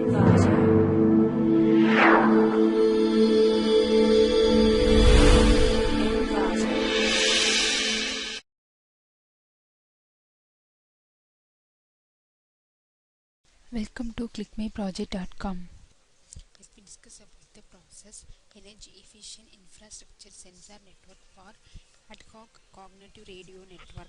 Welcome to clickmyproject.com. Let me discuss about the process energy efficient infrastructure sensor network for ad hoc cognitive radio network.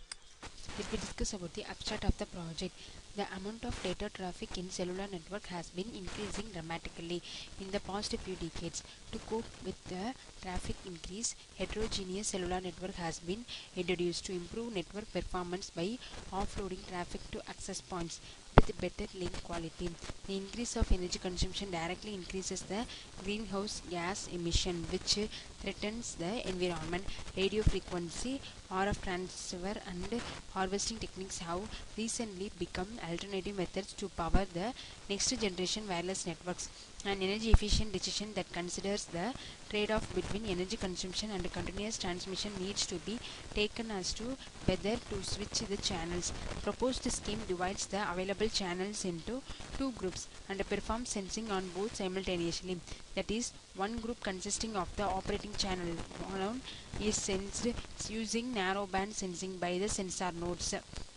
Let me discuss about the abstract of the project. The amount of data traffic in cellular network has been increasing dramatically in the past few decades. To cope with the traffic increase, heterogeneous cellular network has been introduced to improve network performance by offloading traffic to access points with better link quality. The increase of energy consumption directly increases the greenhouse gas emission, which threatens the environment. Radio frequency, RF transfer and harvesting techniques have recently become alternative methods to power the next generation wireless networks. An energy efficient decision that considers the trade-off between energy consumption and continuous transmission needs to be taken as to whether to switch the channels. Proposed scheme divides the available channels into two groups and performs sensing on both simultaneously. That is, one group consisting of the operating channel alone is sensed using narrowband sensing by the sensor nodes,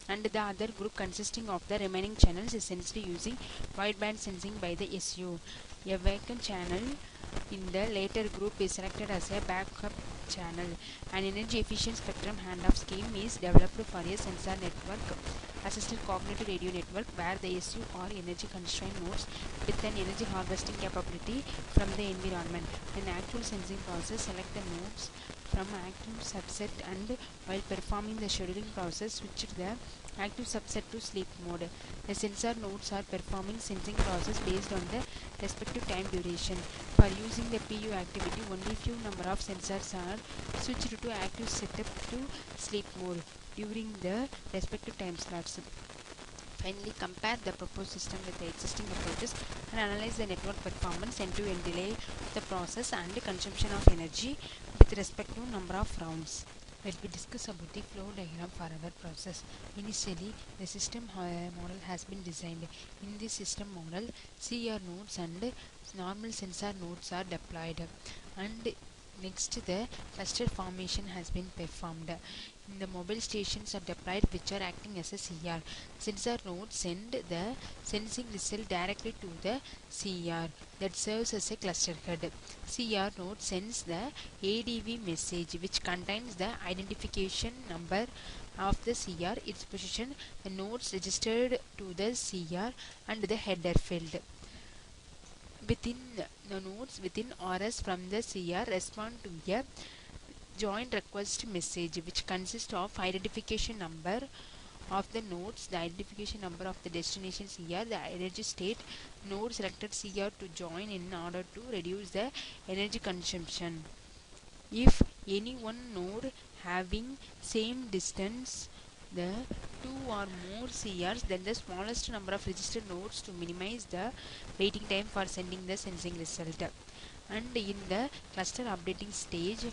and the other group consisting of the remaining channels is sensed using wideband sensing by the SU. A vacant channel in the later group is selected as a backup channel. An energy efficient spectrum handoff scheme is developed for a sensor network assisted cognitive radio network where the SU are energy constrained nodes with an energy harvesting capability from the environment. In actual sensing process, select the nodes from active subset and while performing the scheduling process switch the active subset to sleep mode. The sensor nodes are performing sensing process based on the respective time duration. For using the PU activity, only few number of sensors are switched to active setup to sleep mode during the respective time slots. Finally, compare the proposed system with the existing approaches and analyze the network performance, end-to-end delay of the process and consumption of energy with respect to number of rounds. Let me discuss about the flow diagram for our process. Initially, the system model has been designed. In this system model, CR nodes and normal sensor nodes are deployed, and next the cluster formation has been performed. In the mobile stations are deployed which are acting as a CR. Sensor nodes send the sensing result directly to the CR that serves as a cluster head. CR node sends the ADV message which contains the identification number of the CR, its position, the nodes registered to the CR and the header field. Within the nodes within RS from the CR respond to a join request message which consists of identification number of the nodes, the identification number of the destination CR, the energy state node selected CR to join in order to reduce the energy consumption. If any one node having same distance the two or more CRs, then the smallest number of registered nodes to minimize the waiting time for sending the sensing result. And in the cluster updating stage,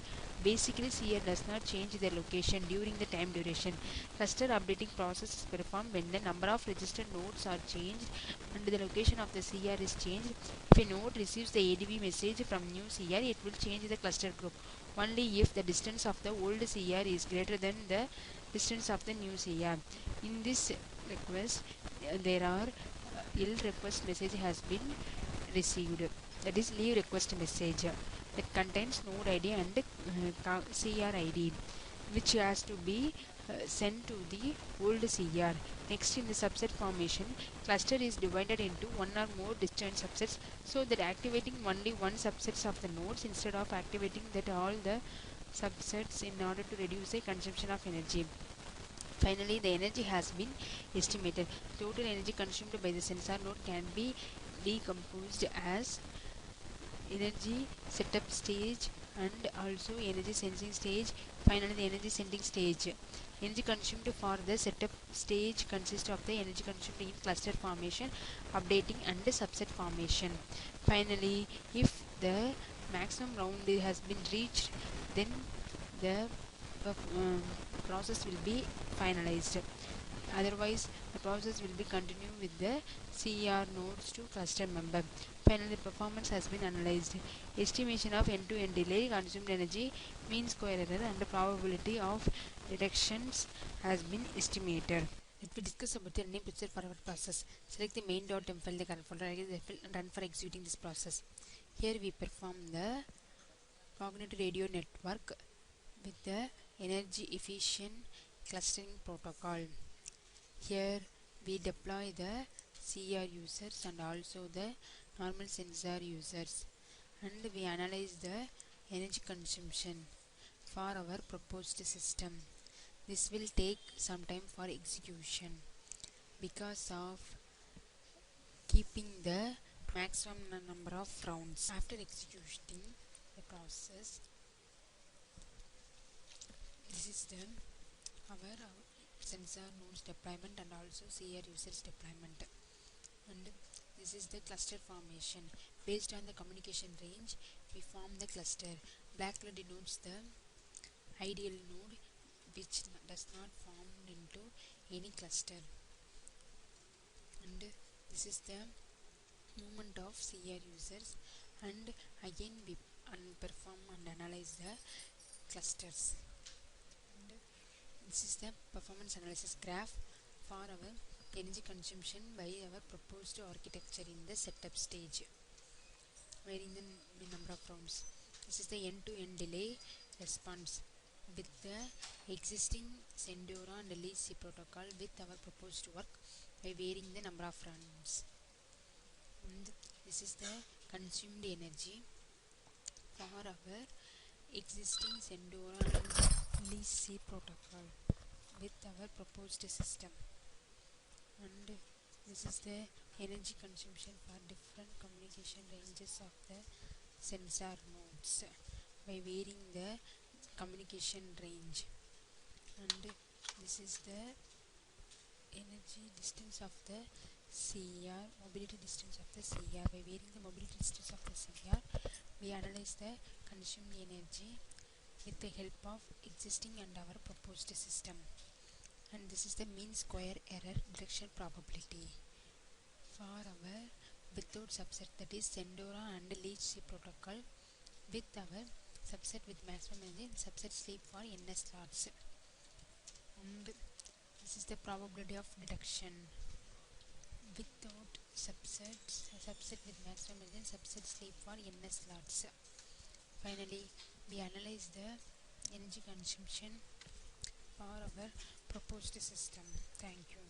basically CR does not change their location during the time duration. Cluster updating process is performed when the number of registered nodes are changed and the location of the CR is changed. If a node receives the ADV message from new CR, it will change the cluster group only if the distance of the old CR is greater than the distance of the new CR. In this request, there are L request message has been received, that is leave request message that contains node ID and CR ID which has to be sent to the old CR. Next, in the subset formation, cluster is divided into one or more disjoint subsets so that activating only one subsets of the nodes instead of activating that all the subsets in order to reduce the consumption of energy. Finally, the energy has been estimated. Total energy consumed by the sensor node can be decomposed as energy setup stage and also energy sensing stage. Finally, the energy sending stage. Energy consumed for the setup stage consists of the energy consumed in cluster formation, updating and subset formation. Finally, if the maximum round has been reached, then the process will be finalized. Otherwise, the process will be continued with the CR nodes to cluster member. Finally, the performance has been analyzed. Estimation of end-to-end delay, consumed energy, mean square error, and the probability of reductions has been estimated. Let me discuss about the running procedure for our process. Select the main.m file, the current folder, and run for executing this process. Here we perform the cognitive radio network with the energy efficient clustering protocol. Here we deploy the CR users and also the normal sensor users, and we analyze the energy consumption for our proposed system. This will take some time for execution because of keeping the maximum number of rounds. After executing the process, this is the our sensor nodes deployment and also CR users deployment. And this is the cluster formation. Based on the communication range, we form the cluster. Black color denotes the ideal node which does not form into any cluster. And this is the movement of CR users, and again we perform and analyze the clusters. And this is the performance analysis graph for our energy consumption by our proposed architecture in the setup stage, varying the number of rounds. This is the end-to-end delay response with the existing Sendora and LEC protocol with our proposed work by varying the number of rounds. And this is the consumed energy for our existing Sendora and LEC protocol with our proposed system. And this is the energy consumption for different communication ranges of the sensor nodes by varying the communication range. And this is the energy distance of the CR, mobility distance of the CR. By varying the mobility distance of the CR, we analyze the consumed energy with the help of existing and our proposed system. And this is the mean square error detection probability for our without subset, that is Sendora and LEC protocol with our subset with maximum energy and subset sleep for NS slots. And this is the probability of detection without subset with maximum energy and subset sleep for NS slots. Finally, we analyze the energy consumption for our proposed system. Thank you.